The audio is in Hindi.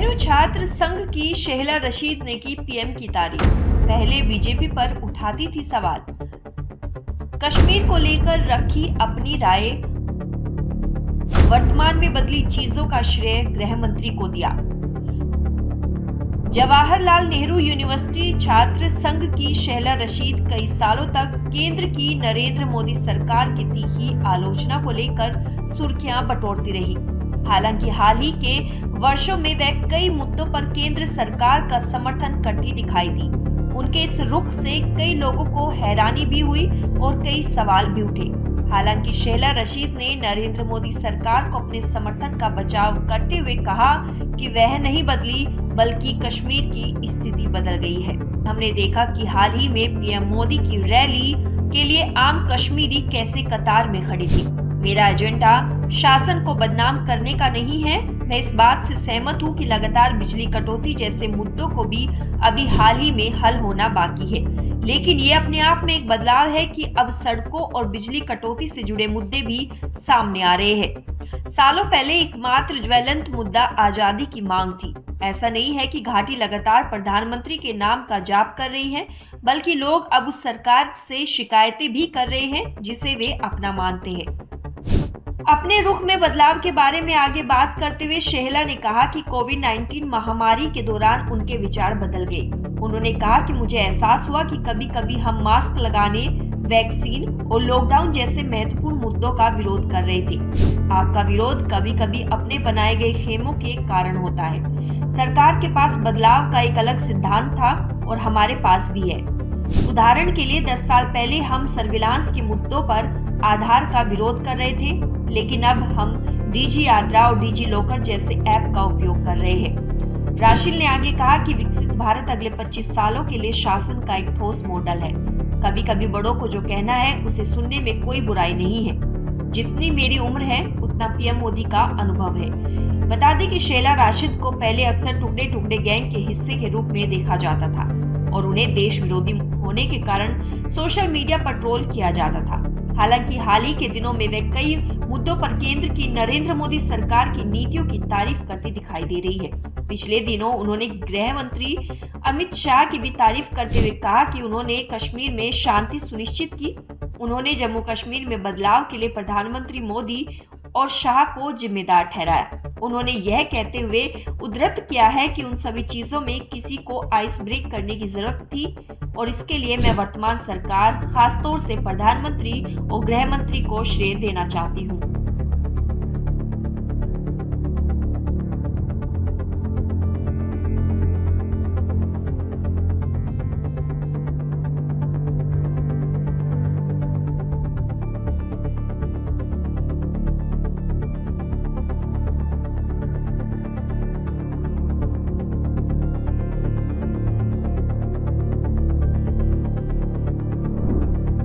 जेएनयू छात्र संघ की शेहला रशीद ने की पीएम की तारीफ। पहले बीजेपी पर उठाती थी सवाल, कश्मीर को लेकर रखी अपनी राय, वर्तमान में बदली चीजों का श्रेय गृह मंत्री को दिया। जवाहरलाल नेहरू यूनिवर्सिटी छात्र संघ की शेहला रशीद कई सालों तक केंद्र की नरेंद्र मोदी सरकार की तीखी आलोचना को लेकर सुर्खियां बटोरती रही। हालांकि हाल ही के वर्षों में वह कई मुद्दों पर केंद्र सरकार का समर्थन करती दिखाई दी। उनके इस रुख से कई लोगों को हैरानी भी हुई और कई सवाल भी उठे। हालांकि शेहला रशीद ने नरेंद्र मोदी सरकार को अपने समर्थन का बचाव करते हुए कहा कि वह नहीं बदली बल्कि कश्मीर की स्थिति बदल गई है। हमने देखा कि हाल ही में पीएम मोदी की रैली के लिए आम कश्मीरी कैसे कतार में खड़ी थी। मेरा एजेंडा शासन को बदनाम करने का नहीं है। मैं इस बात से सहमत हूँ कि लगातार बिजली कटौती जैसे मुद्दों को भी अभी हाल ही में हल होना बाकी है, लेकिन ये अपने आप में एक बदलाव है कि अब सड़कों और बिजली कटौती से जुड़े मुद्दे भी सामने आ रहे हैं। सालों पहले एकमात्र ज्वलंत मुद्दा आजादी की मांग थी। ऐसा नहीं है कि घाटी लगातार प्रधानमंत्री के नाम का जाप कर रही है, बल्कि लोग अब उस सरकार से शिकायतें भी कर रहे हैं जिसे वे अपना मानते हैं। अपने रुख में बदलाव के बारे में आगे बात करते हुए शेहला ने कहा कि कोविड-19 महामारी के दौरान उनके विचार बदल गए। उन्होंने कहा कि मुझे एहसास हुआ कि कभी-कभी हम मास्क लगाने, वैक्सीन और लॉकडाउन जैसे महत्वपूर्ण मुद्दों का विरोध कर रहे थे। आपका विरोध कभी-कभी अपने बनाए गए खेमों के कारण होता है। सरकार के पास बदलाव का एक अलग सिद्धांत था और हमारे पास भी है। उदाहरण के लिए 10 साल पहले हम सर्विलांस के मुद्दों पर आधार का विरोध कर रहे थे, लेकिन अब हम डीजी यात्रा और डीजी लॉकर जैसे ऐप का उपयोग कर रहे हैं। राशिद ने आगे कहा कि विकसित भारत अगले 25 सालों के लिए शासन का एक ठोस मॉडल है। कभी कभी बड़ों को जो कहना है उसे सुनने में कोई बुराई नहीं है। जितनी मेरी उम्र है उतना पीएम मोदी का अनुभव है। बता दें कि शेहला राशिद को पहले अक्सर टुकड़े टुकड़े गैंग के हिस्से के रूप में देखा जाता था और उन्हें देश विरोधी होने के कारण सोशल मीडिया पर ट्रोल किया जाता था। हालांकि हाल ही के दिनों में वे कई मुद्दों पर केंद्र की नरेंद्र मोदी सरकार की नीतियों की तारीफ करती दिखाई दे रही है। पिछले दिनों उन्होंने गृह मंत्री अमित शाह की भी तारीफ करते हुए कहा कि उन्होंने कश्मीर में शांति सुनिश्चित की। उन्होंने जम्मू कश्मीर में बदलाव के लिए प्रधानमंत्री मोदी और शाह को जिम्मेदार ठहराया। उन्होंने यह कहते हुए उद्धृत किया है कि उन सभी चीजों में किसी को आइस ब्रेक करने की जरूरत थी और इसके लिए मैं वर्तमान सरकार, खासतौर से प्रधानमंत्री और गृह मंत्री को श्रेय देना चाहती हूँ।